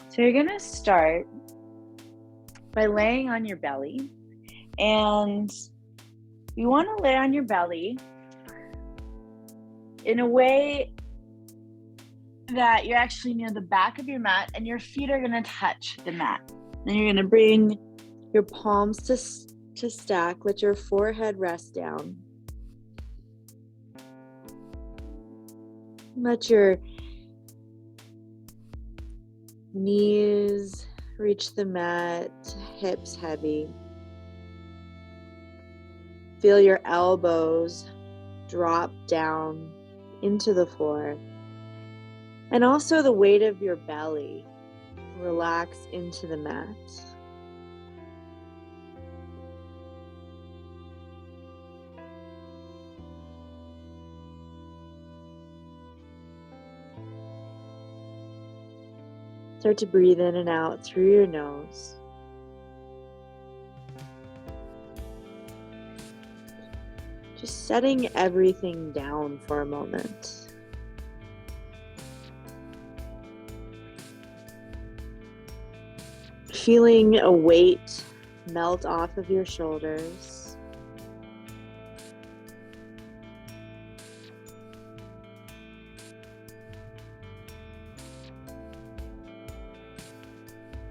So you're gonna start by laying on your belly, and you want to lay on your belly in a way that you're actually near the back of your mat and your feet are going to touch the mat. Then you're going to bring your palms to stack. Let your forehead rest down. Let your knees reach the mat, hips heavy. Feel your elbows drop down into the floor. And also the weight of your belly relax into the mat. Start to breathe in and out through your nose. Just setting everything down for a moment. Feeling a weight melt off of your shoulders.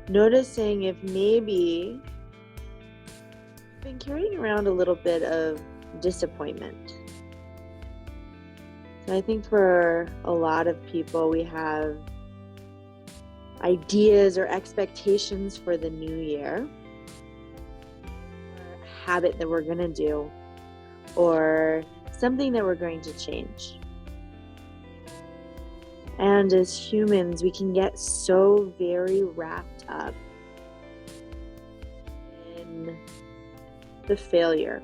Noticing if maybe you've been carrying around a little bit of disappointment. So I think for a lot of people, we have ideas or expectations for the new year, or a habit that we're going to do, or something that we're going to change. And as humans, we can get so very wrapped up in the failure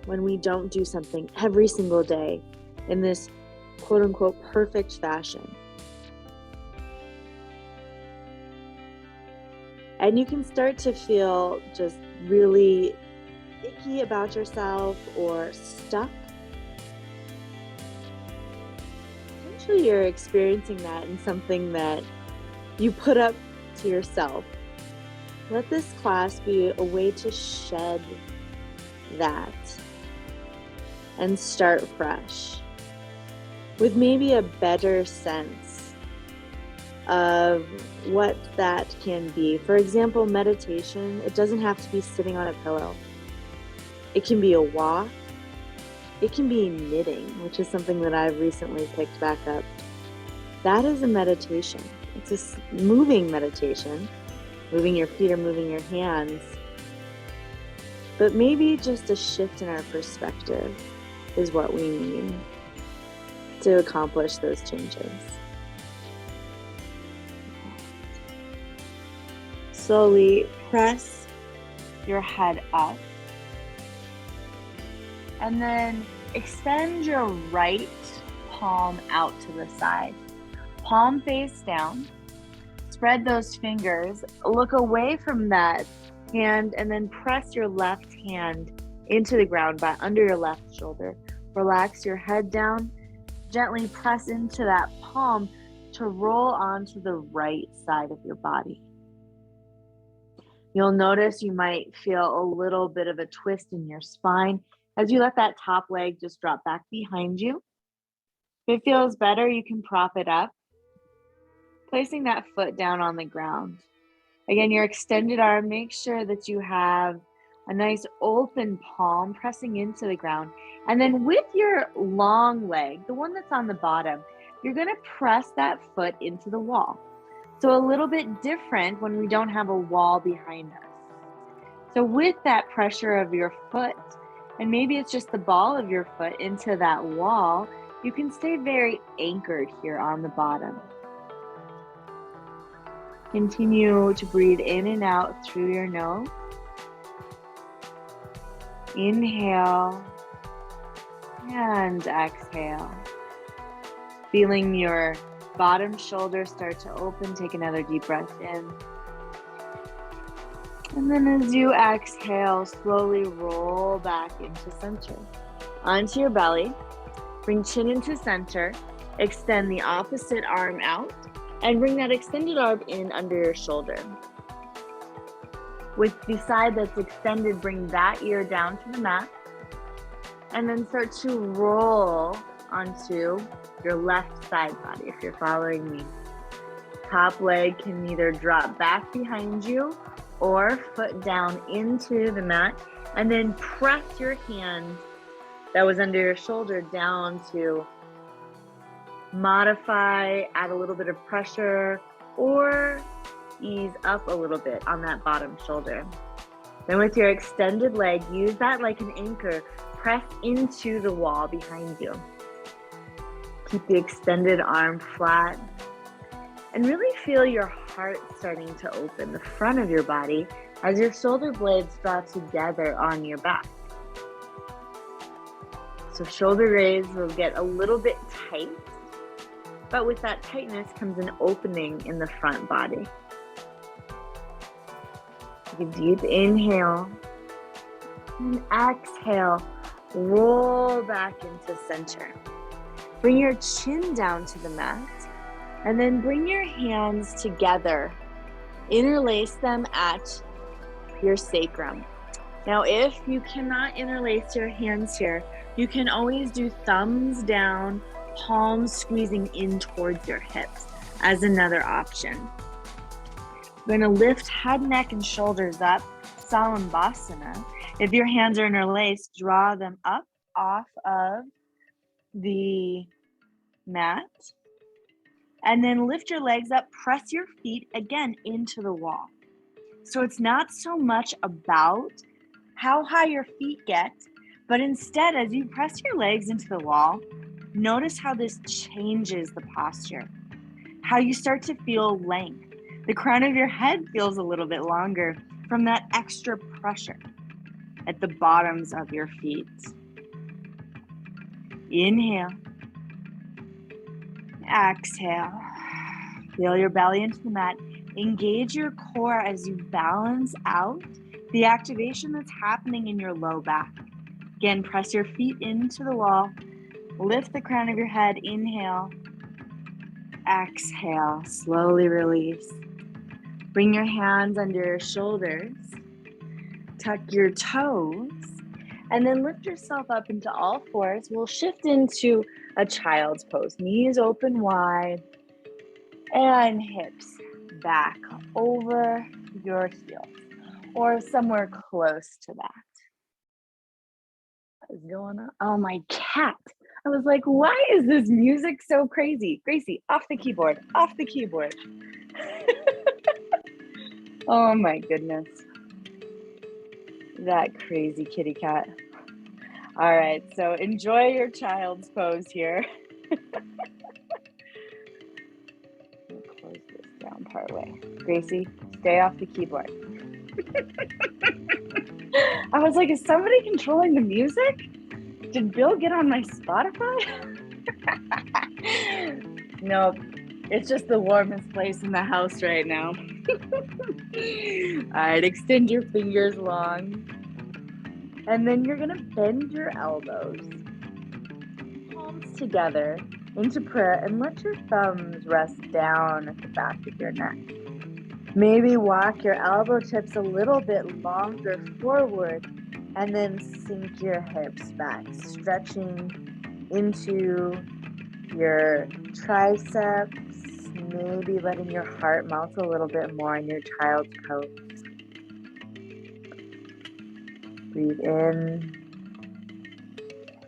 when we don't do something every single day in this quote unquote perfect fashion. And you can start to feel just really icky about yourself or stuck. Potentially you're experiencing that in something that you put up to yourself. Let this class be a way to shed that and start fresh with maybe a better sense of what that can be. For example, meditation, it doesn't have to be sitting on a pillow. It can be a walk. It can be knitting, which is something that I've recently picked back up. That is a meditation. It's a moving meditation, moving your feet or moving your hands. But maybe just a shift in our perspective is what we need to accomplish those changes. Slowly press your head up and then extend your right palm out to the side. Palm face down. Spread those fingers. Look away from that hand and then press your left hand into the ground by under your left shoulder. Relax your head down. Gently press into that palm to roll onto the right side of your body. You'll notice you might feel a little bit of a twist in your spine as you let that top leg just drop back behind you. If it feels better, you can prop it up, placing that foot down on the ground. Again, your extended arm, make sure that you have a nice open palm pressing into the ground. And then with your long leg, the one that's on the bottom, you're going to press that foot into the wall. So a little bit different when we don't have a wall behind us. So with that pressure of your foot, and maybe it's just the ball of your foot into that wall, you can stay very anchored here on the bottom. Continue to breathe in and out through your nose. Inhale and exhale. Feeling your bottom shoulder start to open, take another deep breath in. And then as you exhale, slowly roll back into center. Onto your belly, bring chin into center, extend the opposite arm out, And bring that extended arm in under your shoulder. With the side that's extended, bring that ear down to the mat. And then start to roll onto your left side body if you're following me. Top leg can either drop back behind you or foot down into the mat. And then press your hand that was under your shoulder down to modify, add a little bit of pressure, or ease up a little bit on that bottom shoulder. Then with your extended leg, use that like an anchor. Press into the wall behind you. Keep the extended arm flat. And really feel your heart starting to open, the front of your body, as your shoulder blades draw together on your back. So shoulder raise will get a little bit tight, but with that tightness comes an opening in the front body. Take a deep inhale and exhale. Roll back into center. Bring your chin down to the mat and then bring your hands together. Interlace them at your sacrum. Now, if you cannot interlace your hands here, you can always do thumbs down, palms squeezing in towards your hips as another option. We're going to lift head, neck, and shoulders up, Salambhasana. If your hands are interlaced, draw them up off of the mat. And then lift your legs up, press your feet again into the wall. So it's not so much about how high your feet get, but instead, as you press your legs into the wall, notice how this changes the posture, how you start to feel length. The crown of your head feels a little bit longer from that extra pressure at the bottoms of your feet. Inhale. Exhale. Feel your belly into the mat. Engage your core as you balance out the activation that's happening in your low back. Again, press your feet into the wall. Lift the crown of your head. Inhale. Exhale. Slowly release. Bring your hands under your shoulders. Tuck your toes. And then lift yourself up into all fours. We'll shift into a child's pose. Knees open wide. And hips back over your heels. Or somewhere close to that. What is going on? Oh, my cat. I was like, why is this music so crazy? Gracie, off the keyboard, off the keyboard. Oh my goodness. That crazy kitty cat. All right, so enjoy your child's pose here. I'll close this down partway. Gracie, stay off the keyboard. I was like, is somebody controlling the music? Did Bill get on my Spotify? Nope, it's just the warmest place in the house right now. All right, extend your fingers long. And then you're gonna bend your elbows, palms together into prayer, and let your thumbs rest down at the back of your neck. Maybe walk your elbow tips a little bit longer forward and then sink your hips back, stretching into your triceps, maybe letting your heart melt a little bit more in your child's pose. Breathe in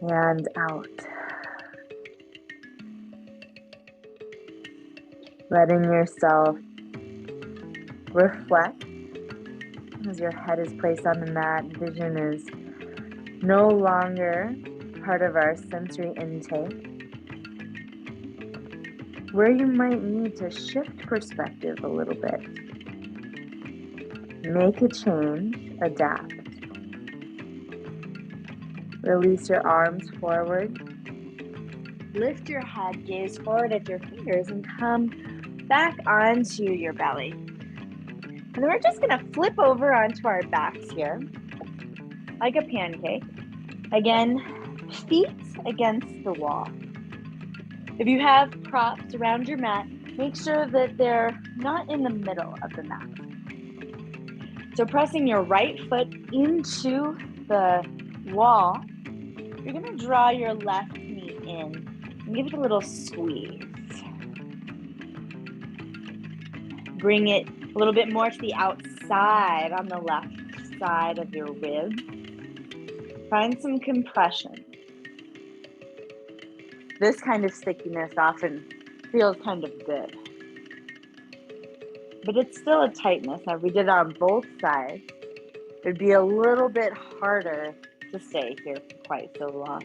and out. Letting yourself reflect as your head is placed on the mat. Vision is no longer part of our sensory intake. Where you might need to shift perspective a little bit. Make a change, adapt. Release your arms forward. Lift your head, gaze forward at your fingers, and come back onto your belly. And then we're just gonna flip over onto our backs here, like a pancake. Again, feet against the wall. If you have props around your mat, Make sure that they're not in the middle of the mat. So pressing your right foot into the wall, you're going to draw your left knee in and give it a little squeeze. Bring it a little bit more to the outside on the left side of your rib. Find some compression. This kind of stickiness often feels kind of good, but it's still a tightness. Now, if we did it on both sides, it'd be a little bit harder to stay here for quite so long.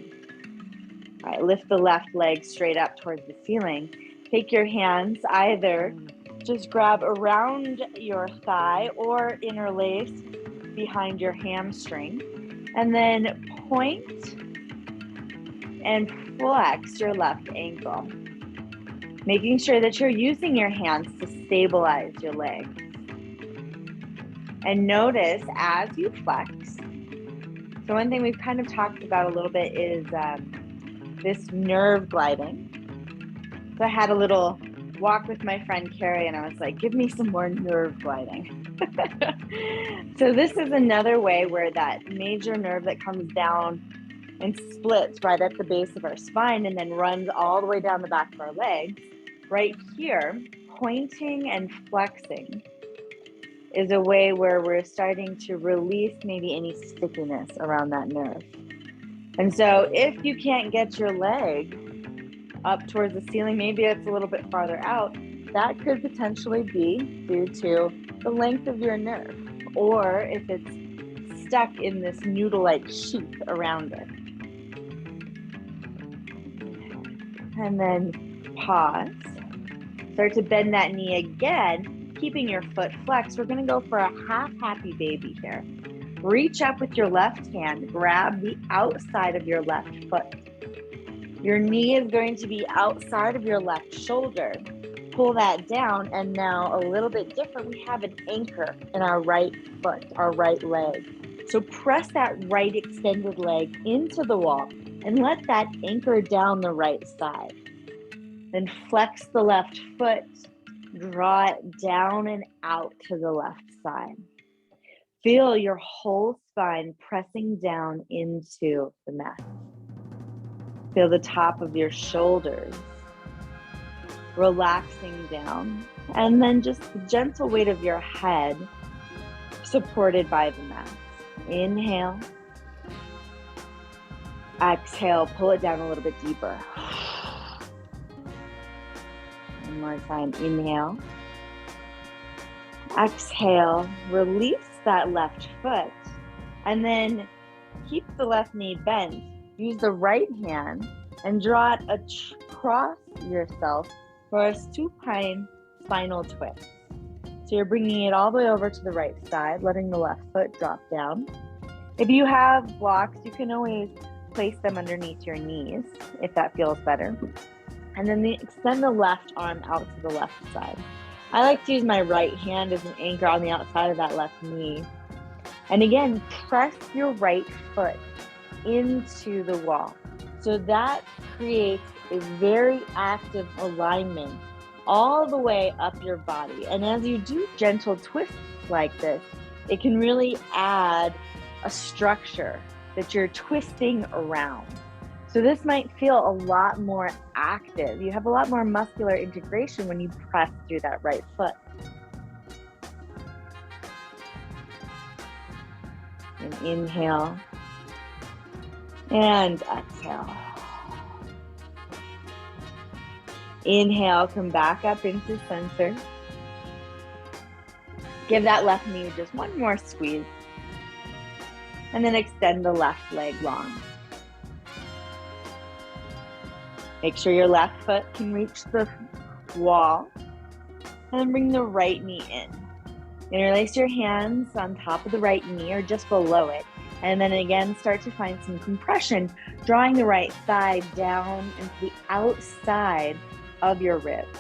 All right, lift the left leg straight up towards the ceiling. Take your hands, either just grab around your thigh or interlace behind your hamstring, and then point and flex your left ankle, making sure that you're using your hands to stabilize your legs. And notice as you flex, so one thing we've kind of talked about a little bit is this nerve gliding. So I had a little walk with my friend Carrie, and I was like, give me some more nerve gliding. So this is another way where that major nerve that comes down and splits right at the base of our spine and then runs all the way down the back of our legs, right here, pointing and flexing is a way where we're starting to release maybe any stickiness around that nerve. And so if you can't get your leg up towards the ceiling, maybe it's a little bit farther out, that could potentially be due to the length of your nerve, or if it's stuck in this noodle-like sheath around it. And then pause. Start to bend that knee again, keeping your foot flexed. We're going to go for a half happy baby here. Reach up with your left hand, grab the outside of your left foot. Your knee is going to be outside of your left shoulder. Pull that down, and now a little bit different, we have an anchor in our right foot, our right leg. So press that right extended leg into the wall and let that anchor down the right side. Then flex the left foot, draw it down and out to the left side. Feel your whole spine pressing down into the mat. Feel the top of your shoulders relaxing down, and then just the gentle weight of your head supported by the mat. Inhale. Exhale, pull it down a little bit deeper. One more time, inhale. Exhale, release that left foot, and then keep the left knee bent. Use the right hand and draw it across yourself for a supine spinal twist. So you're bringing it all the way over to the right side, letting the left foot drop down. If you have blocks, you can always place them underneath your knees if that feels better. And then extend the left arm out to the left side. I like to use my right hand as an anchor on the outside of that left knee. And again, press your right foot into the wall. So that creates a very active alignment all the way up your body. And as you do gentle twists like this, it can really add a structure that you're twisting around. So this might feel a lot more active. You have a lot more muscular integration when you press through that right foot. And inhale and exhale. Inhale, come back up into center. Give that left knee just one more squeeze. And then extend the left leg long. Make sure your left foot can reach the wall. And then bring the right knee in. Interlace your hands on top of the right knee or just below it. And then again, start to find some compression, drawing the right thigh down into the outside of your ribs.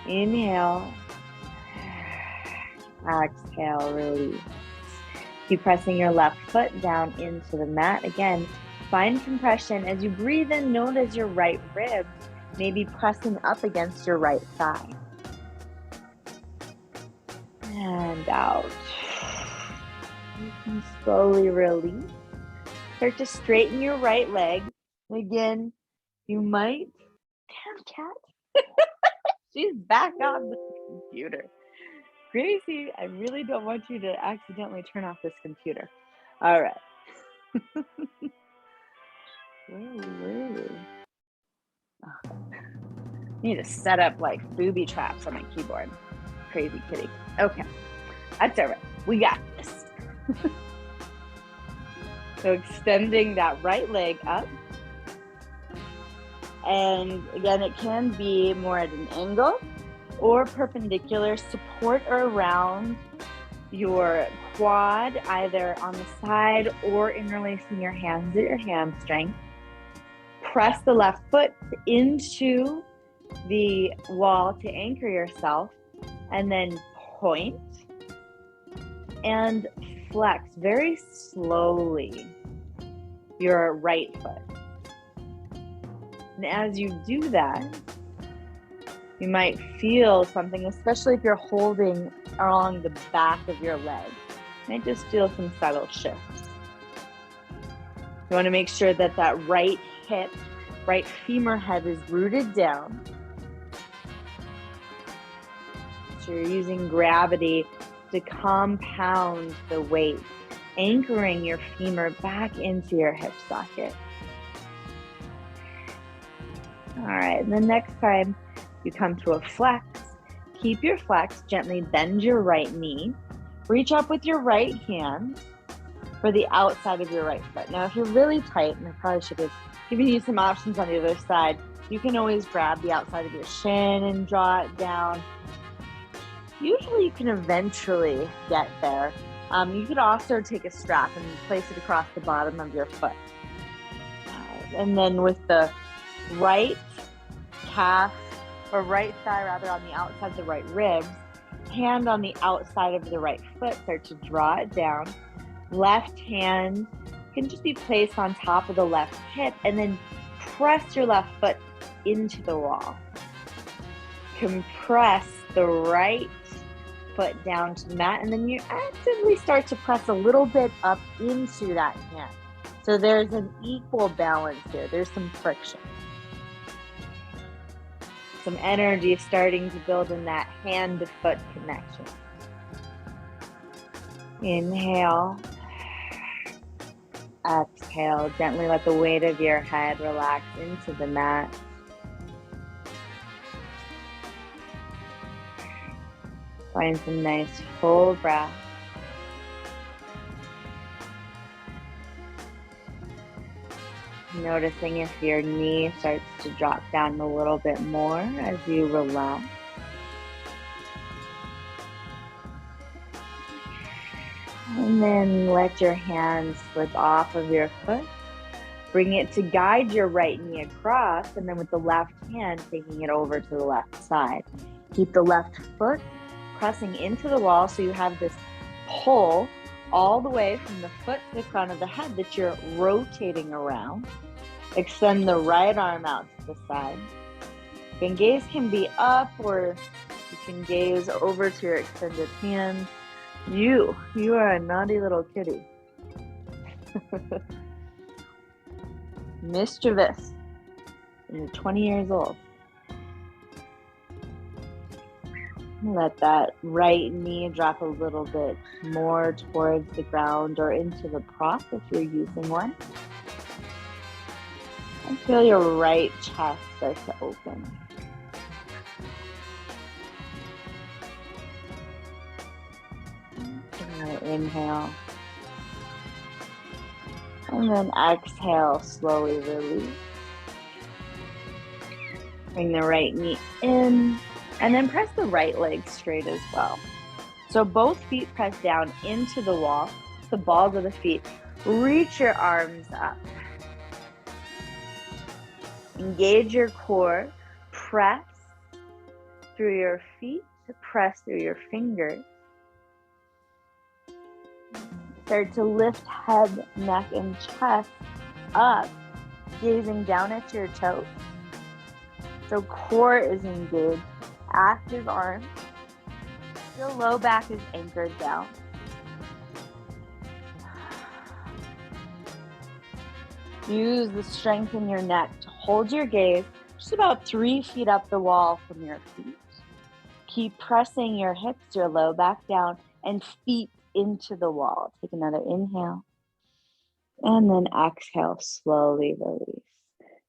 Inhale. Exhale, release. Keep pressing your left foot down into the mat. Again, find compression. As you breathe in, notice your right ribs maybe pressing up against your right thigh. And out. You can slowly release. Start to straighten your right leg. Again, you might, damn cat, she's back on the computer. Gracie, I really don't want you to accidentally turn off this computer. All right. Where? Oh. Need to set up like booby traps on my keyboard. Crazy kitty. Okay, that's all right. We got this. So extending that right leg up. And again, it can be more at an angle or perpendicular. Support around your quad, either on the side or interlacing your hands at your hamstring. Press the left foot into the wall to anchor yourself, and then point and flex very slowly your right foot. And as you do that, you might feel something, especially if you're holding along the back of your leg. You might just feel some subtle shifts. You want to make sure that that right hip, right femur head is rooted down. So you're using gravity to compound the weight, anchoring your femur back into your hip socket. All right, and the next time you come to a flex, keep your flex, gently bend your right knee, reach up with your right hand for the outside of your right foot. Now, if you're really tight, and I probably should have given you some options on the other side, you can always grab the outside of your shin and draw it down. Usually you can eventually get there. You could also take a strap and place it across the bottom of your foot. And then with the right calf, or right thigh rather, on the outside of the right ribs, hand on the outside of the right foot, start to draw it down. Left hand can just be placed on top of the left hip, and then press your left foot into the wall. Compress the right foot down to the mat, and then you actively start to press a little bit up into that hand. So there's an equal balance here. There's some friction. Some energy starting to build in that hand to foot connection. Inhale. Exhale. Gently let the weight of your head relax into the mat. Find some nice full breath. Noticing if your knee starts to drop down a little bit more as you relax. And then let your hand slip off of your foot. Bring it to guide your right knee across, and then with the left hand, taking it over to the left side. Keep the left foot pressing into the wall, so you have this pull all the way from the foot to the crown of the head that you're rotating around. Extend the right arm out to the side. Your gaze can be up, or you can gaze over to your extended hand. You are a naughty little kitty. Mischievous. And you're 20 years old. Let that right knee drop a little bit more towards the ground or into the prop if you're using one. And feel your right chest start to open. Inhale. And then exhale, slowly release. Bring the right knee in. And then press the right leg straight as well. So both feet press down into the wall, the balls of the feet. Reach your arms up. Engage your core. Press through your feet, press through your fingers. Start to lift head, neck, and chest up, gazing down at your toes. So core is engaged, active arms. Your low back is anchored down. Use the strength in your neck to hold your gaze just about 3 feet up the wall from your feet. Keep pressing your hips, your low back down, and feet into the wall. Take another inhale. And then exhale, slowly release.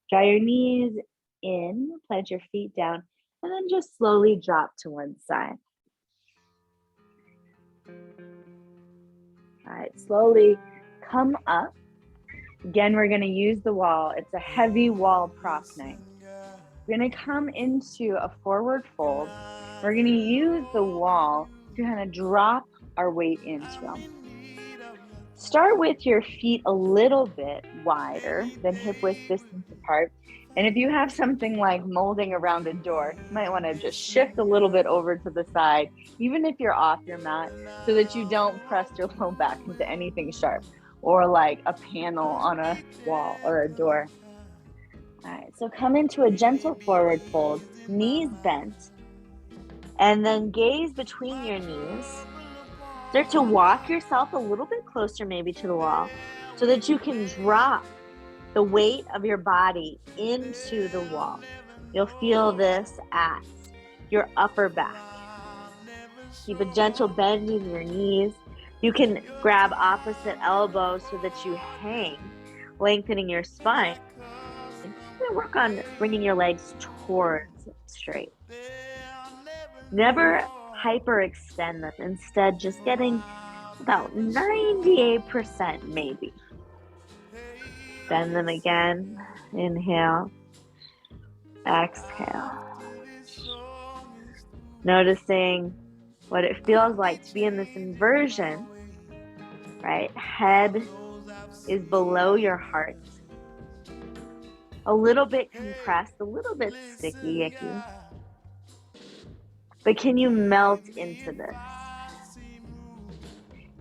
Draw your knees in, plant your feet down, and then just slowly drop to one side. All right, slowly come up. Again, we're gonna use the wall. It's a heavy wall prop night. We're gonna come into a forward fold. We're gonna use the wall to kind of drop our weight into them. Start with your feet a little bit wider than hip width distance apart. And if you have something like molding around a door, you might want to just shift a little bit over to the side, even if you're off your mat, so that you don't press your low back into anything sharp or like a panel on a wall or a door. All right, so come into a gentle forward fold, knees bent, and then gaze between your knees. Start to walk yourself a little bit closer maybe to the wall so that you can drop the weight of your body into the wall. You'll feel this at your upper back. Keep a gentle bend in your knees. You can grab opposite elbows so that you hang, lengthening your spine. You're gonna work on bringing your legs towards straight. Never hyperextend them. Instead, just getting about 98% maybe. Bend them again. Inhale. Exhale. Noticing what it feels like to be in this inversion, right? Head is below your heart. A little bit compressed, a little bit sticky, icky. But can you melt into this?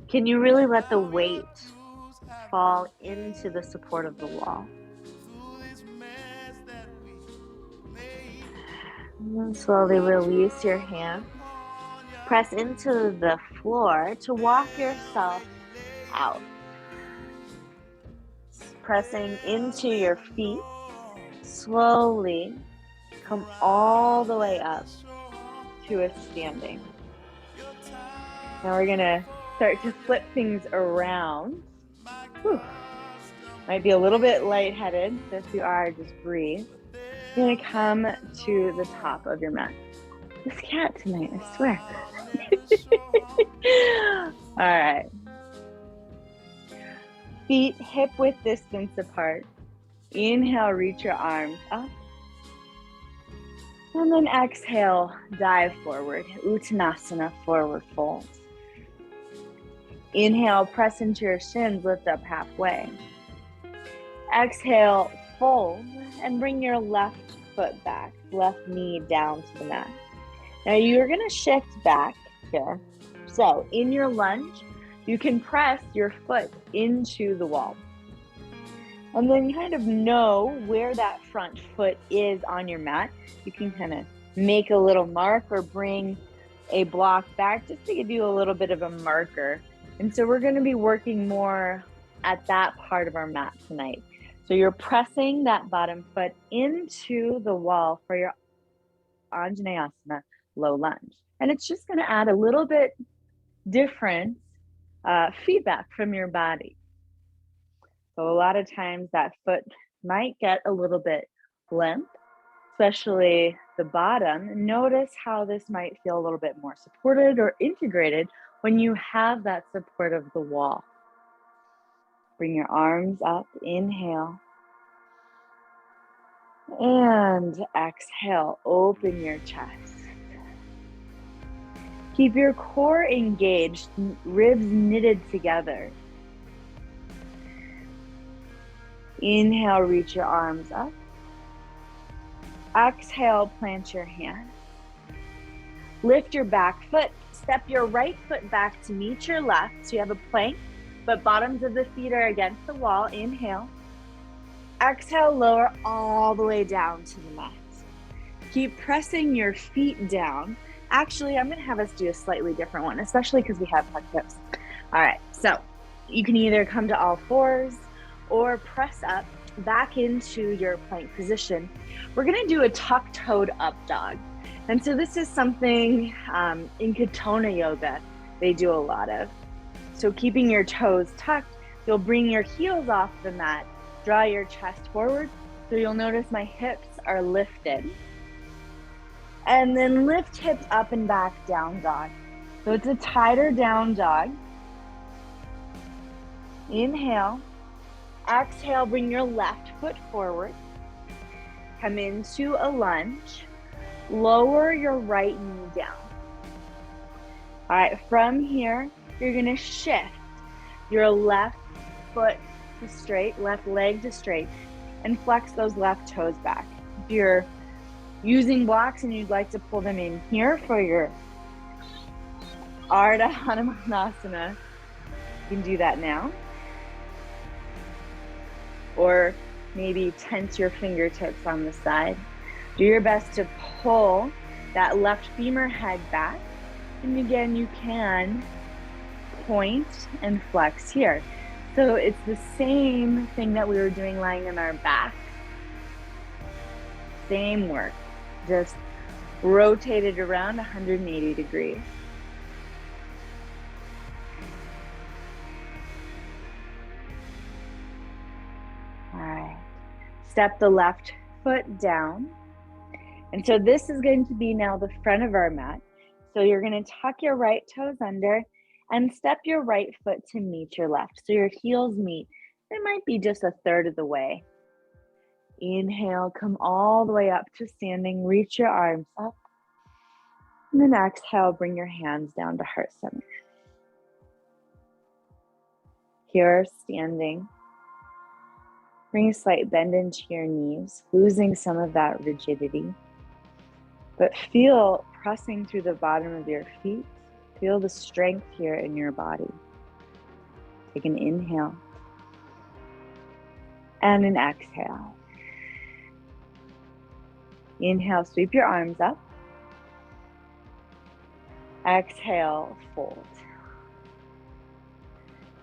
Can you really let the weight fall into the support of the wall? And then slowly release your hand. Press into the floor to walk yourself out. Pressing into your feet. Slowly come all the way up to a standing. Now we're gonna start to flip things around. Whew. Might be a little bit lightheaded, so if you are, just breathe. You're gonna come to the top of your mat. This cat tonight, I swear. All right. Feet hip width distance apart. Inhale, reach your arms up. And then exhale, dive forward. Uttanasana, forward fold. Inhale, press into your shins, lift up halfway. Exhale, fold, and bring your left foot back, left knee down to the mat. Now you're gonna shift back here. So in your lunge, you can press your foot into the wall. And then you kind of know where that front foot is on your mat. You can kind of make a little mark or bring a block back just to give you a little bit of a marker. And so we're going to be working more at that part of our mat tonight. So you're pressing that bottom foot into the wall for your Anjaneyasana low lunge. And it's just going to add a little bit different feedback from your body. So a lot of times that foot might get a little bit limp, especially the bottom. Notice how this might feel a little bit more supported or integrated when you have that support of the wall. Bring your arms up, inhale. And exhale, open your chest. Keep your core engaged, ribs knitted together. Inhale, reach your arms up. Exhale, plant your hand. Lift your back foot. Step your right foot back to meet your left. So you have a plank, but bottoms of the feet are against the wall. Inhale. Exhale, lower all the way down to the mat. Keep pressing your feet down. Actually, I'm going to have us do a slightly different one, especially because we have tucked hips. All right, so you can either come to all fours or press up back into your plank position. We're going to do a tuck-toed up dog. And so this is something in Katona yoga they do a lot of. So keeping your toes tucked, you'll bring your heels off the mat, draw your chest forward. So you'll notice my hips are lifted. And then lift hips up and back, down dog. So it's a tighter down dog. Inhale. Exhale, bring your left foot forward. Come into a lunge. Lower your right knee down. All right, from here, you're gonna shift your left foot to straight, left leg to straight, and flex those left toes back. If you're using blocks and you'd like to pull them in here for your Ardha Hanumanasana, you can do that now. Or maybe tense your fingertips on the side. Do your best to pull that left femur head back. And again, you can point and flex here. So it's the same thing that we were doing lying on our back. Same work, just rotated around 180 degrees. All right, step the left foot down. And so this is going to be now the front of our mat. So you're going to tuck your right toes under and step your right foot to meet your left. So your heels meet. It might be just a third of the way. Inhale, come all the way up to standing. Reach your arms up. And then exhale, bring your hands down to heart center. Here, standing. Bring a slight bend into your knees, losing some of that rigidity. But feel pressing through the bottom of your feet. Feel the strength here in your body. Take an inhale and an exhale. Inhale, sweep your arms up. Exhale, fold.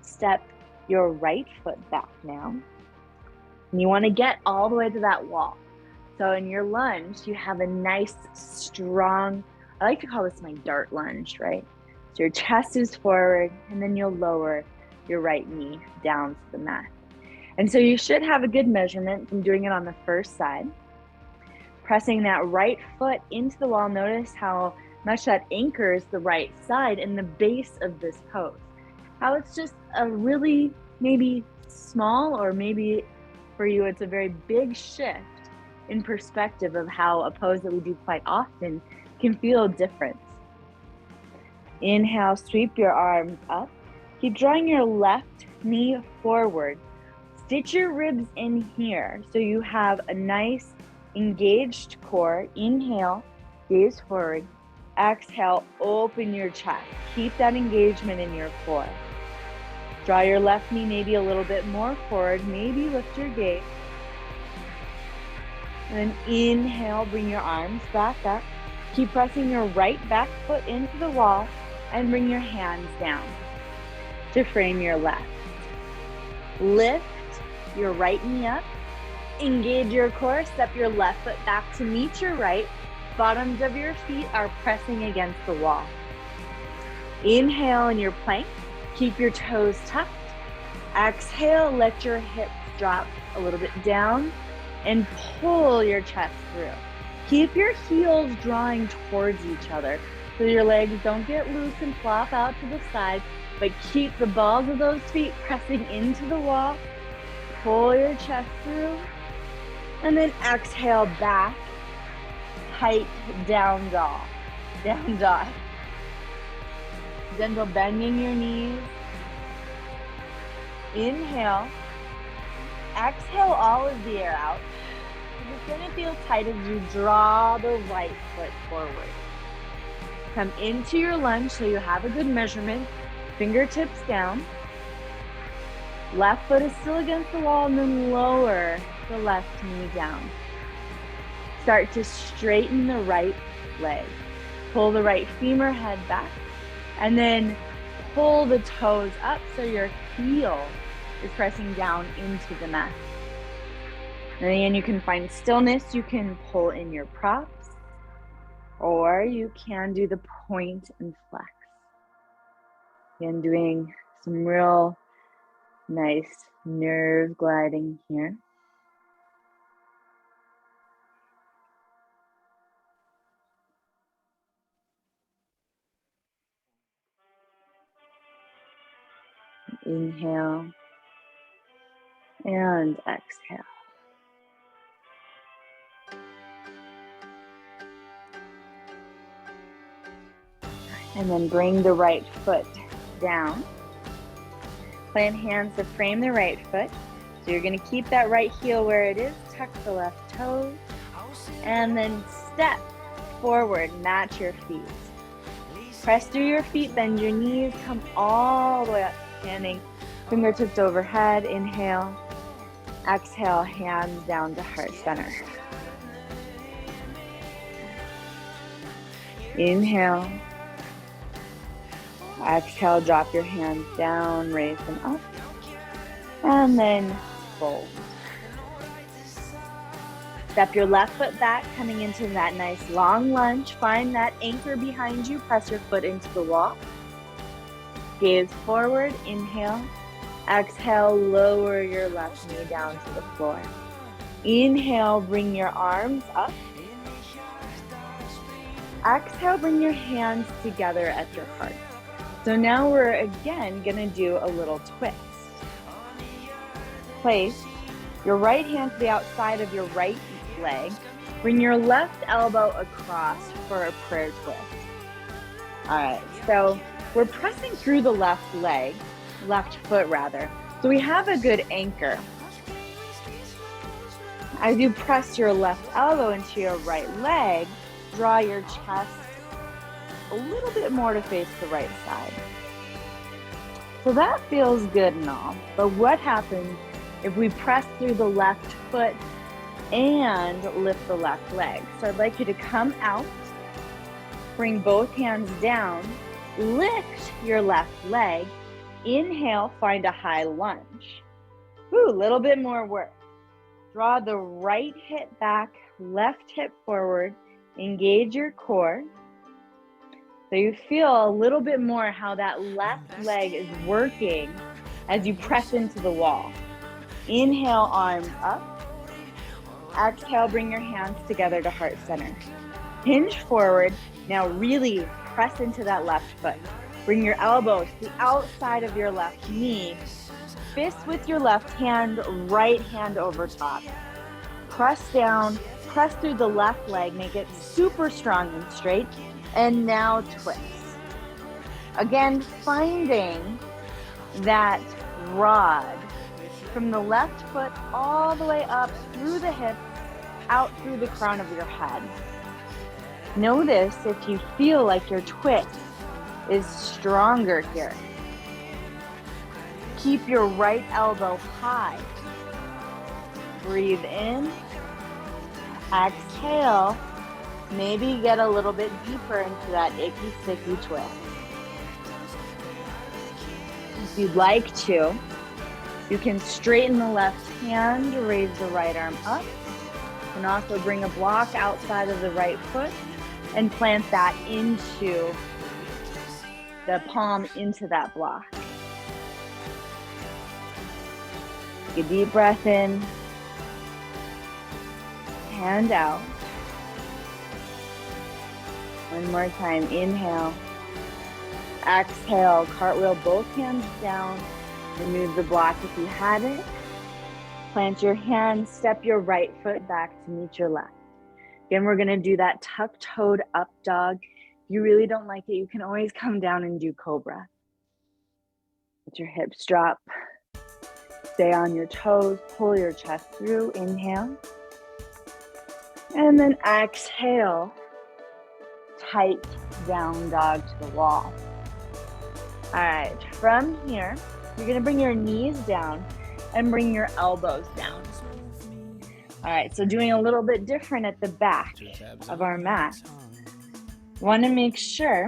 Step your right foot back now. And you want to get all the way to that wall. So in your lunge, you have a nice, strong, I like to call this my dart lunge, right? So your chest is forward, and then you'll lower your right knee down to the mat. And so you should have a good measurement from doing it on the first side. Pressing that right foot into the wall, notice how much that anchors the right side in the base of this pose. How it's just a really maybe small, or maybe for you it's a very big shift in perspective of how a pose that we do quite often can feel different. Inhale, sweep your arms up. Keep drawing your left knee forward. Stitch your ribs in here so you have a nice engaged core. Inhale, gaze forward. Exhale, open your chest. Keep that engagement in your core. Draw your left knee maybe a little bit more forward. Maybe lift your gaze. And then inhale, bring your arms back up. Keep pressing your right back foot into the wall and bring your hands down to frame your left. Lift your right knee up. Engage your core. Step your left foot back to meet your right. Bottoms of your feet are pressing against the wall. Inhale in your plank. Keep your toes tucked. Exhale, let your hips drop a little bit down and pull your chest through. Keep your heels drawing towards each other so your legs don't get loose and flop out to the side, but keep the balls of those feet pressing into the wall. Pull your chest through, and then exhale back, tight down dog, down dog. Gentle bending your knees. Inhale. Exhale all of the air out. It's going to feel tight as you draw the right foot forward. Come into your lunge so you have a good measurement. Fingertips down. Left foot is still against the wall, and then lower the left knee down. Start to straighten the right leg. Pull the right femur head back, and then pull the toes up so your heel is pressing down into the mat. And then you can find stillness. You can pull in your props, or you can do the point and flex. Again, doing some real nice nerve gliding here. Inhale and exhale. And then bring the right foot down. Plant hands to frame the right foot. So you're going to keep that right heel where it is, tuck the left toes, and then step forward, match your feet. Press through your feet, bend your knees, come all the way up, standing, fingertips overhead, inhale. Exhale, hands down to heart center. Inhale. Exhale, drop your hands down, raise them up, and then fold. Step your left foot back, coming into that nice long lunge. Find that anchor behind you, press your foot into the wall. Gaze forward, inhale. Exhale, lower your left knee down to the floor. Inhale, bring your arms up. Exhale, bring your hands together at your heart. So now we're again gonna do a little twist. Place your right hand to the outside of your right leg. Bring your left elbow across for a prayer twist. All right, so we're pressing through the left leg, left foot rather. So we have a good anchor. As you press your left elbow into your right leg, draw your chest a little bit more to face the right side. So that feels good and all, but what happens if we press through the left foot and lift the left leg? So I'd like you to come out, bring both hands down, lift your left leg, inhale, find a high lunge. Ooh, a little bit more work. Draw the right hip back, left hip forward, engage your core. So you feel a little bit more how that left leg is working as you press into the wall. Inhale, arms up. Exhale, bring your hands together to heart center. Hinge forward. Now really press into that left foot. Bring your elbows to the outside of your left knee. Fist with your left hand, right hand over top. Press down, press through the left leg, make it super strong and straight. And now twist. Again, finding that rod from the left foot all the way up through the hips, out through the crown of your head. Notice if you feel like your twist is stronger here. Keep your right elbow high. Breathe in. Exhale. Maybe get a little bit deeper into that icky, sticky twist. If you'd like to, you can straighten the left hand, raise the right arm up. You can also bring a block outside of the right foot and plant that into the palm into that block. Take a deep breath in, hand out. One more time, inhale, exhale, cartwheel both hands down, remove the block if you had it, plant your hands, step your right foot back to meet your left. Again, we're gonna do that tuck-toed up dog. If you really don't like it, you can always come down and do cobra. Let your hips drop, stay on your toes, pull your chest through, inhale, and then exhale. Tight down dog to the wall. All right, from here, you're gonna bring your knees down and bring your elbows down. All right, so doing a little bit different at the back of our mat. Want to make sure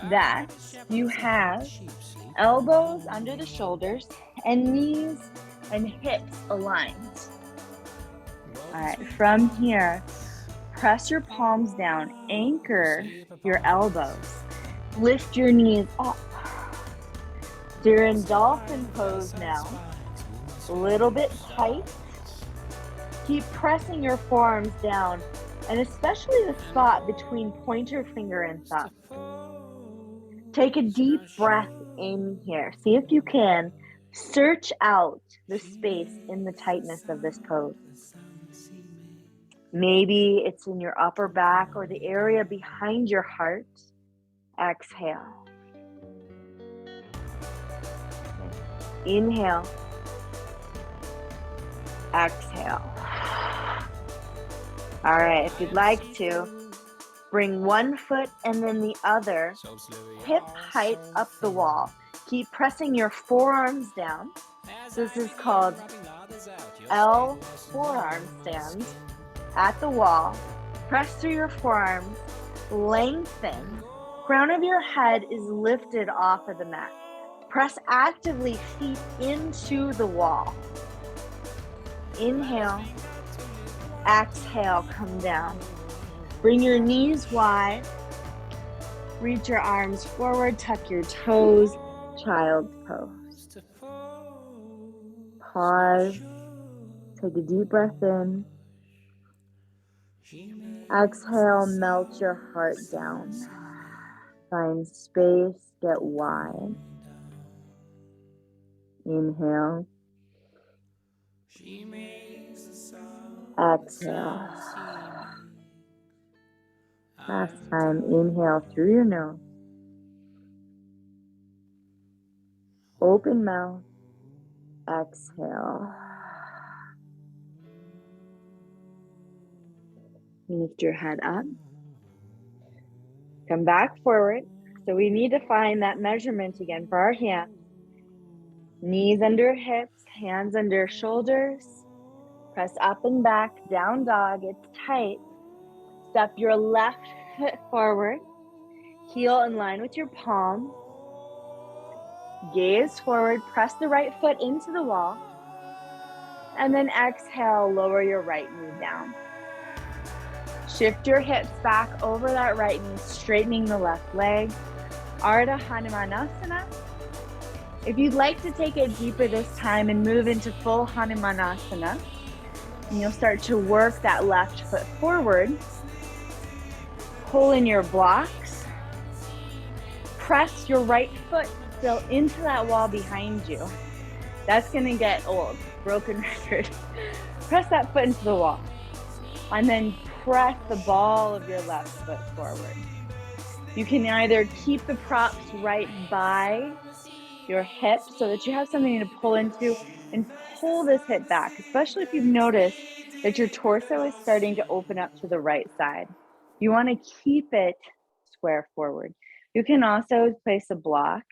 that you have elbows under the shoulders and knees and hips aligned. All right, from here, press your palms down, anchor your elbows, lift your knees up. So you're in dolphin pose now, a little bit tight. Keep pressing your forearms down, and especially the spot between pointer finger and thumb. Take a deep breath in here. See if you can search out the space in the tightness of this pose. Maybe it's in your upper back or the area behind your heart. Exhale. Inhale. Exhale. All right, if you'd like to, bring one foot and then the other, hip height up the wall. Keep pressing your forearms down. This is called L forearm stand at the wall. Press through your forearms, lengthen. Crown of your head is lifted off of the mat. Press actively feet into the wall. Inhale. Exhale, come down. Bring your knees wide. Reach your arms forward, tuck your toes, child's pose. Pause. Take a deep breath in. Exhale, melt your heart down. Find space, get wide. Inhale. Exhale. Last time, inhale through your nose. Open mouth. Exhale. Lift your head up. Come back forward. So we need to find that measurement again for our hands. Knees under hips, hands under shoulders. Press up and back, down dog, it's tight. Step your left foot forward. Heel in line with your palm. Gaze forward, press the right foot into the wall. And then exhale, lower your right knee down. Shift your hips back over that right knee, straightening the left leg. Ardha Hanumanasana. If you'd like to take it deeper this time and move into full Hanumanasana, and you'll start to work that left foot forward. Pull in your blocks. Press your right foot still into that wall behind you. That's gonna get old, broken record. Press that foot into the wall. And then press the ball of your left foot forward. You can either keep the props right by your hip so that you have something to pull into and pull this hip back, especially if you've noticed that your torso is starting to open up to the right side. You want to keep it square forward. You can also place a block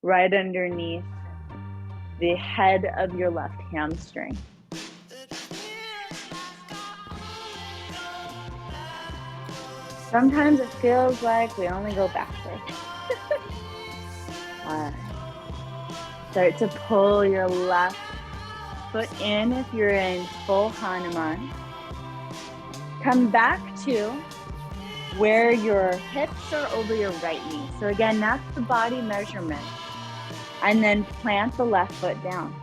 right underneath the head of your left hamstring. Sometimes it feels like we only go backwards. Start to pull your left foot in if you're in full Hanuman. Come back to where your hips are over your right knee. So again, that's the body measurement. And then plant the left foot down.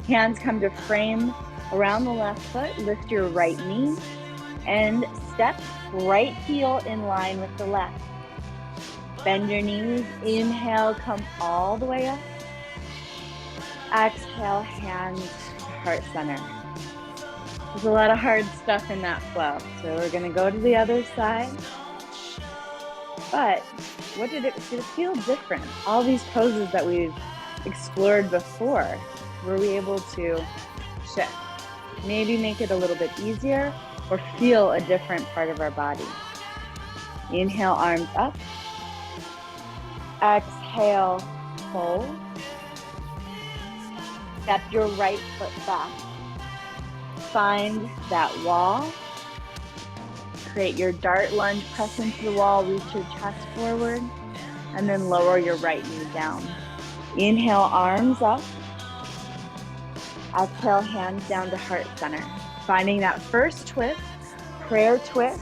Hands come to frame around the left foot. Lift your right knee and step right heel in line with the left. Bend your knees. Inhale, come all the way up. Exhale, hands to heart center. There's a lot of hard stuff in that flow. So we're gonna go to the other side. But did it feel different? All these poses that we've explored before, were we able to shift? Maybe make it a little bit easier or feel a different part of our body. Inhale, arms up. Exhale, fold. Step your right foot back. find that wall. Create your dart lunge, press into the wall, reach your chest forward, and then lower your right knee down. Inhale, arms up. Exhale, hands down to heart center. Finding that first twist, prayer twist,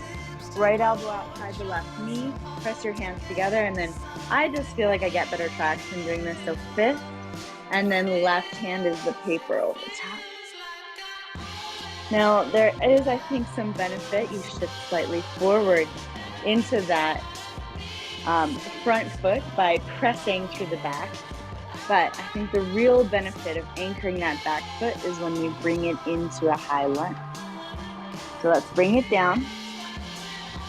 right elbow outside the left knee, press your hands together, and then I just feel like I get better traction doing this. So fist, and then left hand is the paper over top. Now there is, I think, some benefit. You shift slightly forward into that front foot by pressing through the back. But I think the real benefit of anchoring that back foot is when you bring it into a high lunge. So let's bring it down.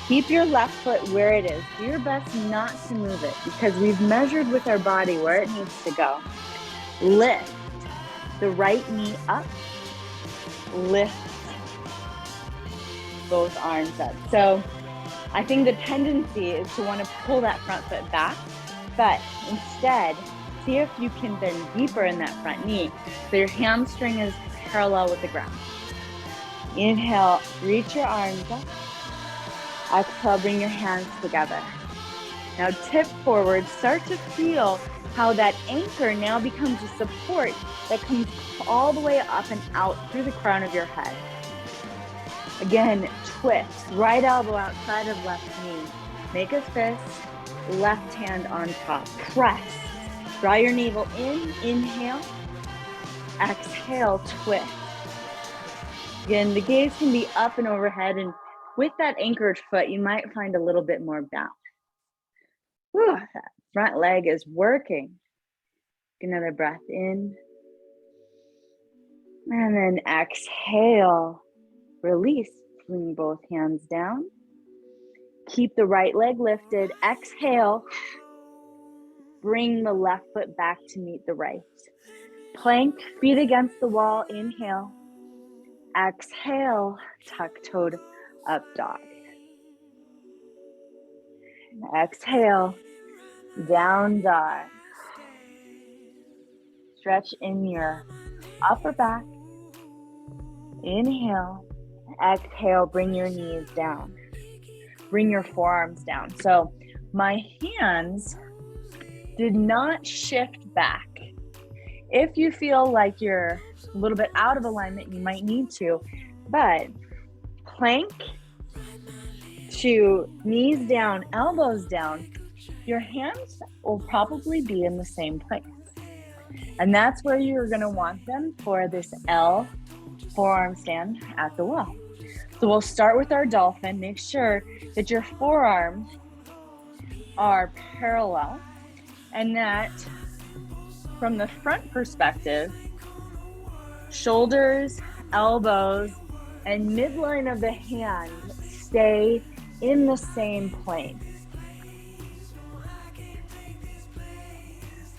Keep your left foot where it is. Do your best not to move it because we've measured with our body where it needs to go. Lift the right knee up. Lift both arms up. So I think the tendency is to want to pull that front foot back, but instead, see if you can bend deeper in that front knee so your hamstring is parallel with the ground. Inhale, reach your arms up. Exhale, bring your hands together. Now tip forward, start to feel how that anchor now becomes a support that comes all the way up and out through the crown of your head. Again, twist, right elbow outside of left knee. Make a fist, left hand on top. Press. Draw your navel in, inhale. Exhale, twist. Again, the gaze can be up and overhead, and with that anchored foot, you might find a little bit more balance. Whew, that front leg is working. Another breath in. And then exhale, release. Bring both hands down. Keep the right leg lifted. Exhale. Bring the left foot back to meet the right. Plank, feet against the wall. Inhale. Exhale, tuck-toed up dog. Exhale, down dog. Stretch in your upper back. Inhale. Exhale, bring your knees down. Bring your forearms down. So my hands did not shift back. If you feel like you're a little bit out of alignment, you might need to, but plank to knees down, elbows down, your hands will probably be in the same place. And that's where you're gonna want them for this L forearm stand at the wall. So we'll start with our dolphin. Make sure that your forearms are parallel and that from the front perspective, shoulders, elbows, and midline of the hand stay in the same plane.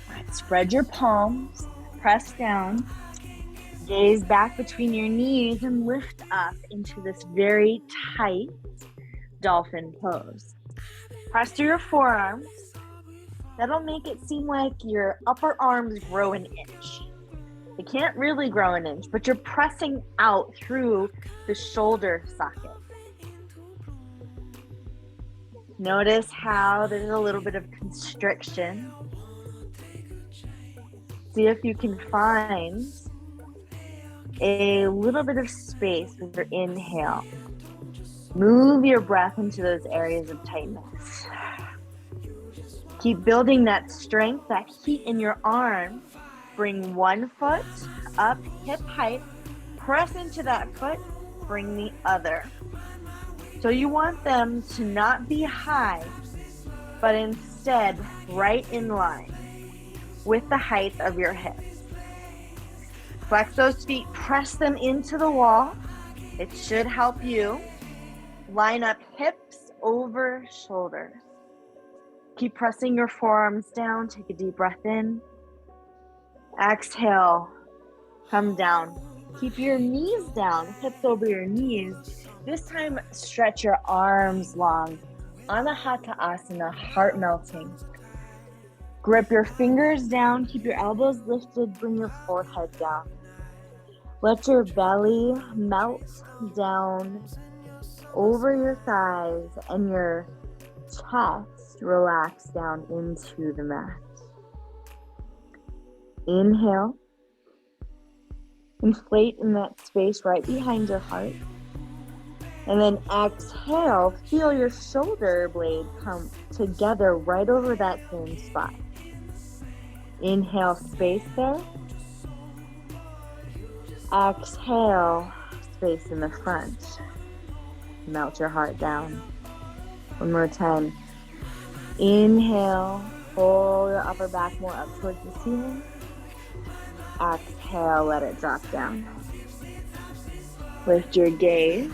All right, spread your palms, press down, gaze back between your knees, and lift up into this very tight dolphin pose. Press through your forearms. That'll make it seem like your upper arms grow an inch. They can't really grow an inch, but you're pressing out through the shoulder socket. Notice how there's a little bit of constriction. See if you can find a little bit of space with your inhale. Move your breath into those areas of tightness. Keep building that strength, that heat in your arms. Bring one foot up, hip height. Press into that foot. Bring the other. So you want them to not be high, but instead right in line with the height of your hips. Flex those feet, press them into the wall. It should help you line up hips over shoulders. Keep pressing your forearms down. Take a deep breath in. Exhale, come down. Keep your knees down, hips over your knees. This time, stretch your arms long. Anahata Asana, heart melting. Grip your fingers down, keep your elbows lifted, bring your forehead down. Let your belly melt down over your thighs and your chest relax down into the mat. Inhale. Inflate in that space right behind your heart. And then exhale, feel your shoulder blade come together right over that same spot. Inhale, space there. Exhale, space in the front. Melt your heart down. One more time. Inhale, pull your upper back more up towards the ceiling. Exhale, let it drop down. Lift your gaze.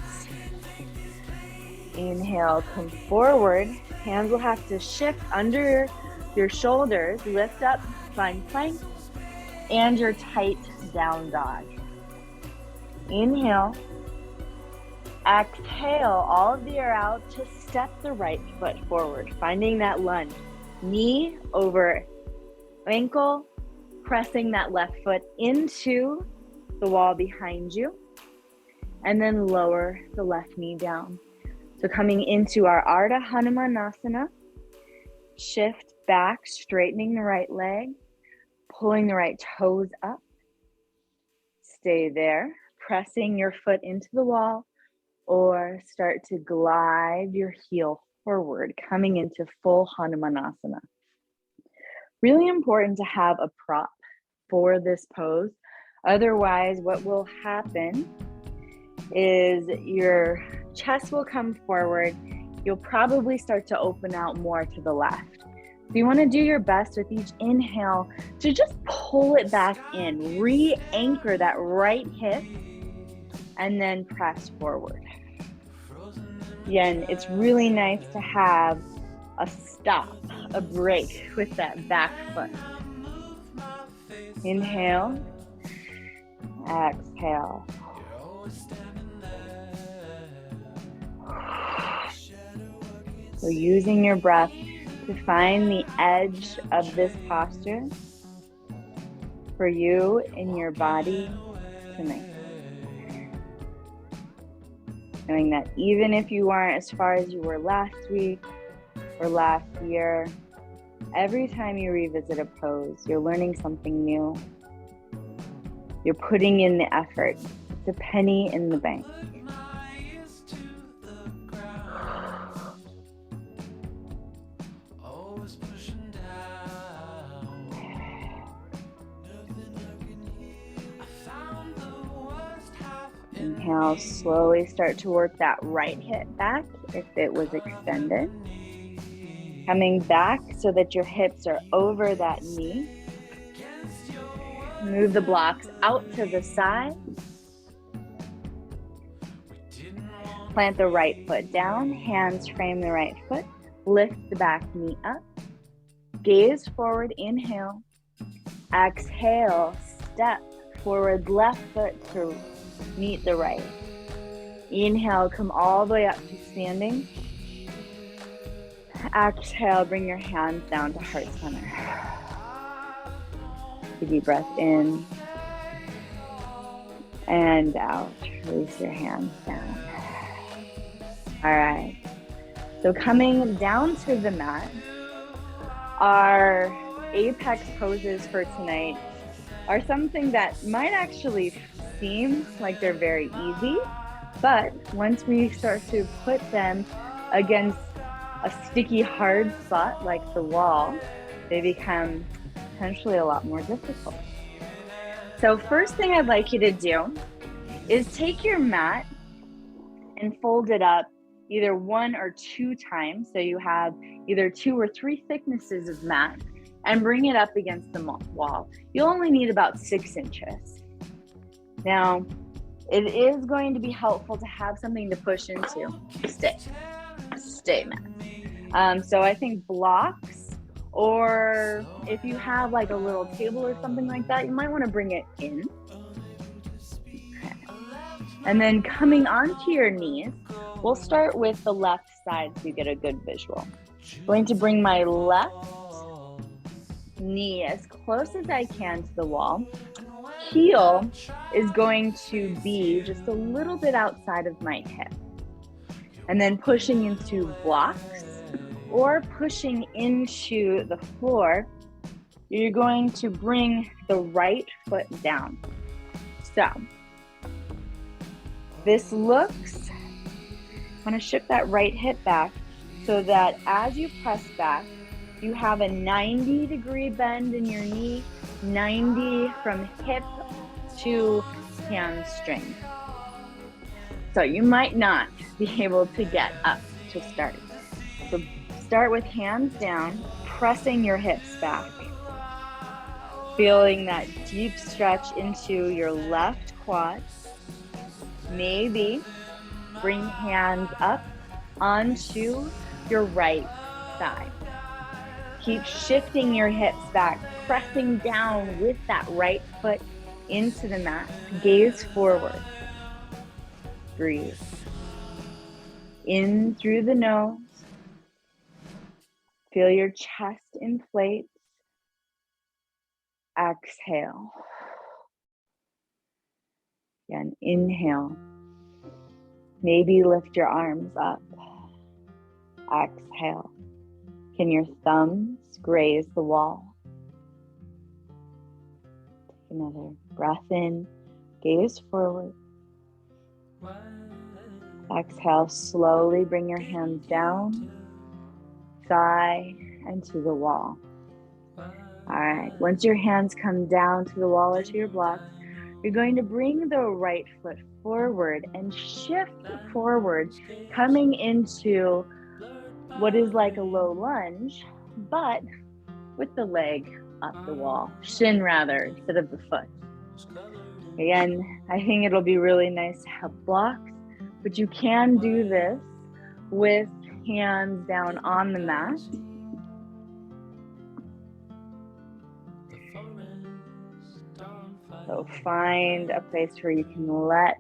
Inhale, come forward. Hands will have to shift under your shoulders. Lift up, find plank, and your tight down dog. Inhale. Exhale, all of the air out to step the right foot forward, finding that lunge. Knee over ankle, pressing that left foot into the wall behind you, and then lower the left knee down. So coming into our Ardha Hanumanasana, shift back, straightening the right leg, pulling the right toes up. Stay there, pressing your foot into the wall, or start to glide your heel forward, coming into full Hanumanasana. Really important to have a prop for this pose. Otherwise, what will happen is your chest will come forward. You'll probably start to open out more to the left. So you want to do your best with each inhale to just pull it back in, re-anchor that right hip, and then press forward. Again, it's really nice to have a stop, a break with that back foot. Inhale, exhale. So using your breath to find the edge of this posture for you in your body tonight. Knowing that even if you aren't as far as you were last week or last year, every time you revisit a pose, you're learning something new. You're putting in the effort. It's a penny in the bank. Inhale, slowly start to work that right hip back if it was extended. Coming back so that your hips are over that knee. Move the blocks out to the side. Plant the right foot down, hands frame the right foot. Lift the back knee up. Gaze forward, inhale. Exhale, step forward, left foot to meet the right. Inhale, come all the way up to standing. Exhale, bring your hands down to heart center. Take a deep breath in and out. Release your hands down. All right. So coming down to the mat, our apex poses for tonight are something that might actually seem like they're very easy, but once we start to put them against a sticky, hard spot like the wall, they become potentially a lot more difficult. So first thing I'd like you to do is take your mat and fold it up either 1 or 2 times, so you have either 2 or 3 thicknesses of mat, and bring it up against the wall. You'll only need about 6 inches. Now, it is going to be helpful to have something to push into. Stay, man. So I think blocks, or if you have like a little table or something like that, you might want to bring it in. Okay. And then coming onto your knees, we'll start with the left side so you get a good visual. I'm going to bring my left knee as close as I can to the wall. heel is going to be just a little bit outside of my hip. And then pushing into blocks or pushing into the floor, you're going to bring the right foot down. So this looks, I'm going to shift that right hip back so that as you press back, you have a 90-degree bend in your knee, 90 from hip to hamstring. So you might not be able to get up to start. So start with hands down, pressing your hips back, feeling that deep stretch into your left quad. Maybe bring hands up onto your right side. Keep shifting your hips back, pressing down with that right foot into the mat. Gaze forward. Breathe. In through the nose. Feel your chest inflate. Exhale. Again, inhale. Maybe lift your arms up. Exhale. Can your thumbs graze the wall? Take another breath in. Gaze forward. Exhale, slowly bring your hands down, thigh, and to the wall. All right, once your hands come down to the wall or to your blocks, you're going to bring the right foot forward and shift forward, coming into what is like a low lunge, but with the leg up the wall, shin rather, instead of the foot. Again, I think it'll be really nice to have blocks, but you can do this with hands down on the mat. So find a place where you can let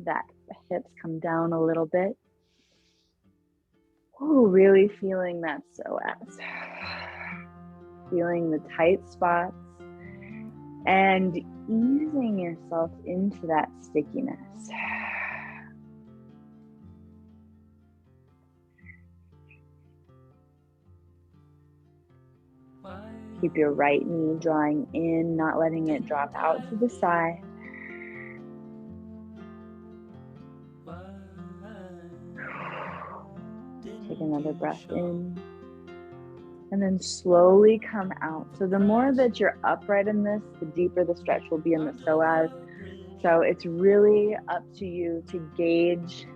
that hips come down a little bit. Ooh, really feeling that psoas. Feeling the tight spots and easing yourself into that stickiness. Keep your right knee drawing in, not letting it drop out to the side. Take another breath in. And then slowly come out. So the more that you're upright in this, the deeper the stretch will be in the psoas. So it's really up to you to gauge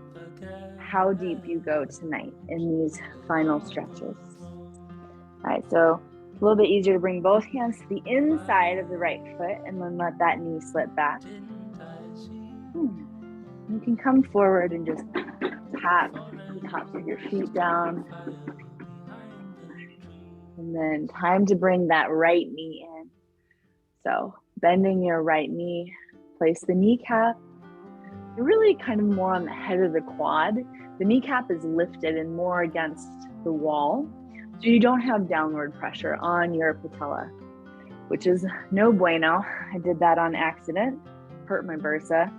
how deep you go tonight in these final stretches. All right, so it's a little bit easier to bring both hands to the inside of the right foot and then let that knee slip back. You can come forward and just tap the tops of your feet down. And then time to bring that right knee in. So bending your right knee, place the kneecap. You're really kind of more on the head of the quad. The kneecap is lifted and more against the wall. So you don't have downward pressure on your patella, which is no bueno. I did that on accident, hurt my bursa.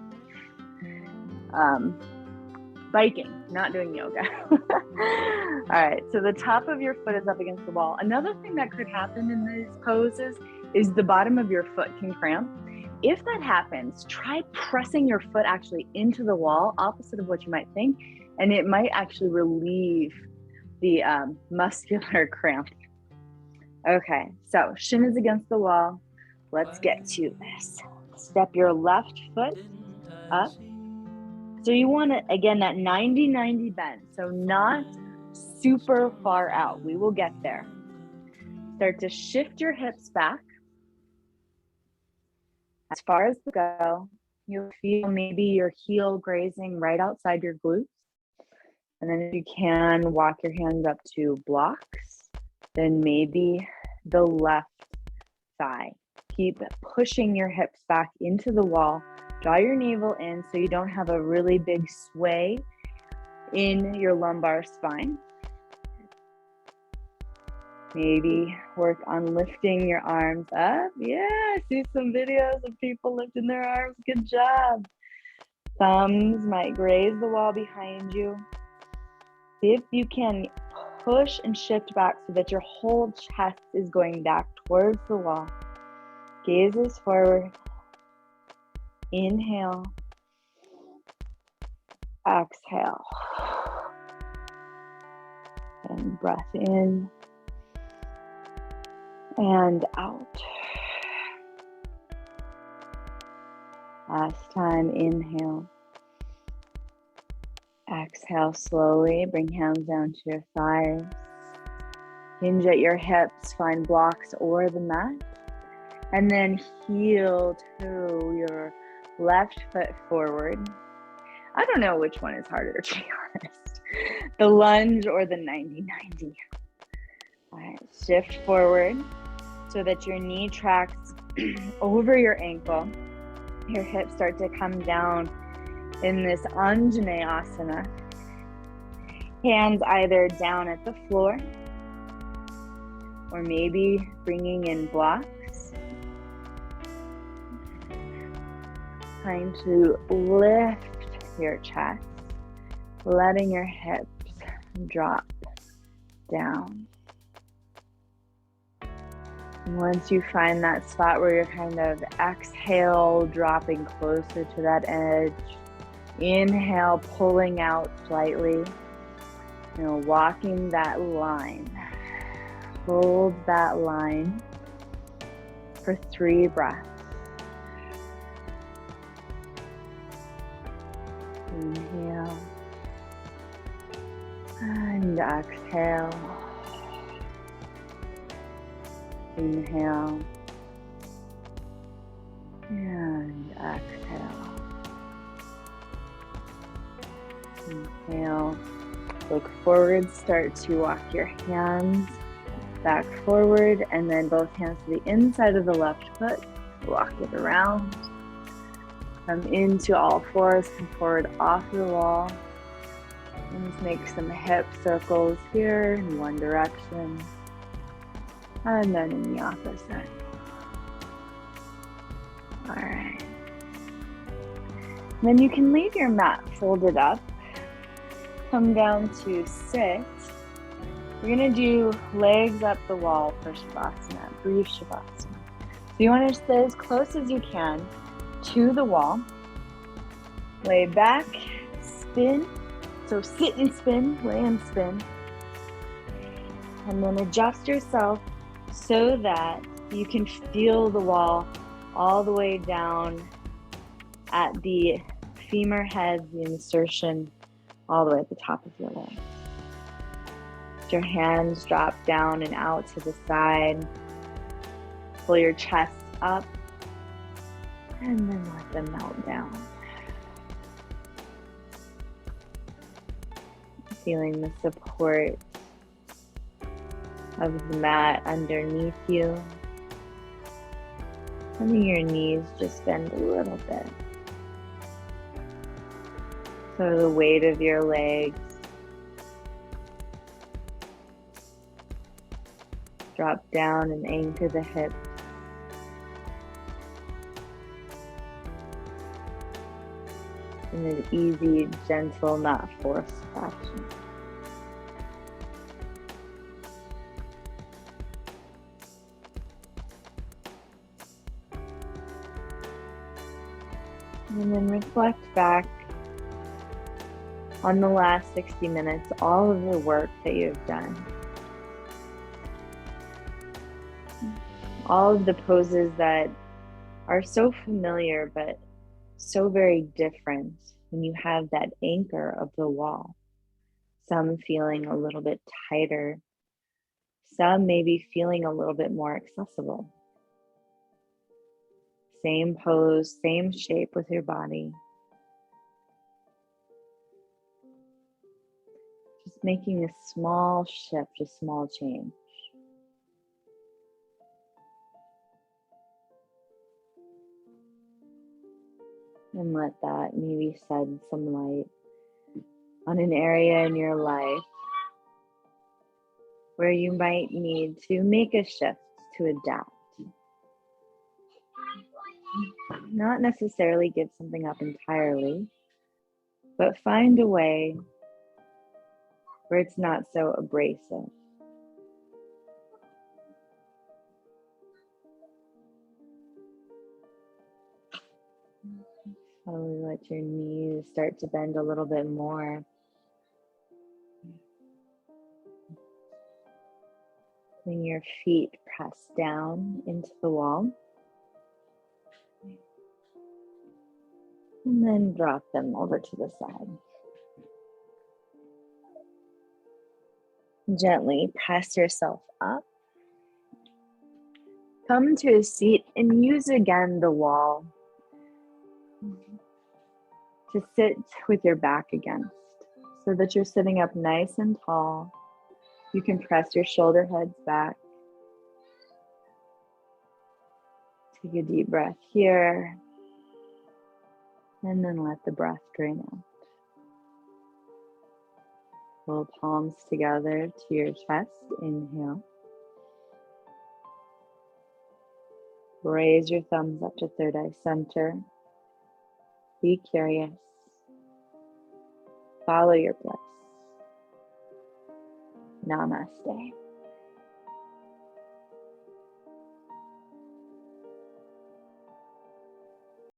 Biking, not doing yoga. All right, so the top of your foot is up against the wall. Another thing that could happen in these poses is the bottom of your foot can cramp. If that happens, try pressing your foot actually into the wall, opposite of what you might think, and it might actually relieve the muscular cramp. Okay, so shin is against the wall. Let's get to this. Step your left foot up. So you want to, again, that 90-90 bend. So not super far out. We will get there. Start to shift your hips back. As far as they go, you'll feel maybe your heel grazing right outside your glutes. And then if you can, walk your hands up to blocks. Then maybe the left thigh. Keep pushing your hips back into the wall. Draw your navel in so you don't have a really big sway in your lumbar spine. Maybe work on lifting your arms up. Yeah, I see some videos of people lifting their arms. Good job. Thumbs might graze the wall behind you. See if you can push and shift back so that your whole chest is going back towards the wall. Gazes forward. Inhale. Exhale. And breath in and out. Last time, inhale. Exhale slowly. Bring hands down to your thighs. Hinge at your hips. Find blocks or the mat. And then heel to your left foot forward. I don't know which one is harder, to be honest. The lunge or the 90-90. All right, shift forward so that your knee tracks over your ankle. Your hips start to come down in this Anjaneyasana. Hands either down at the floor or maybe bringing in blocks. Trying to lift your chest, letting your hips drop down. Once you find that spot where you're kind of exhale, dropping closer to that edge, inhale, pulling out slightly, walking that line. Hold that line for 3 breaths. Inhale and exhale. Inhale and exhale. Inhale. Look forward. Start to walk your hands back forward and then both hands to the inside of the left foot. Walk it around. Come into all fours. Come forward off the wall. And just make some hip circles here in one direction. And then in the opposite. All right. Then you can leave your mat folded up. Come down to sit. We're going to do legs up the wall for Shavasana, brief Shavasana. So you want to stay as close as you can to the wall. Lay back, spin. So sit and spin, lay and spin. And then adjust yourself so that you can feel the wall all the way down at the femur head, the insertion, all the way at the top of your leg. Let your hands drop down and out to the side. Pull your chest up and then let them melt down. Feeling the support of the mat underneath you. Letting your knees just bend a little bit. So the weight of your legs drop down and anchor the hips. In an easy, gentle, not forced action. And then reflect back on the last 60 minutes, all of the work that you've done. All of the poses that are so familiar, but so very different when you have that anchor of the wall. Some feeling a little bit tighter, some maybe feeling a little bit more accessible. Same pose, same shape with your body. Just making a small shift, a small change. And let that maybe shed some light on an area in your life where you might need to make a shift to adapt. Not necessarily give something up entirely, but find a way where it's not so abrasive. Slowly let your knees start to bend a little bit more. Letting your feet press down into the wall. And then drop them over to the side. Gently press yourself up. Come to a seat and use again the wall to sit with your back against so that you're sitting up nice and tall. You can press your shoulder heads back. Take a deep breath here and then let the breath drain out. Pull palms together to your chest. Inhale. Raise your thumbs up to third eye center. Be curious. Follow your bliss. Namaste.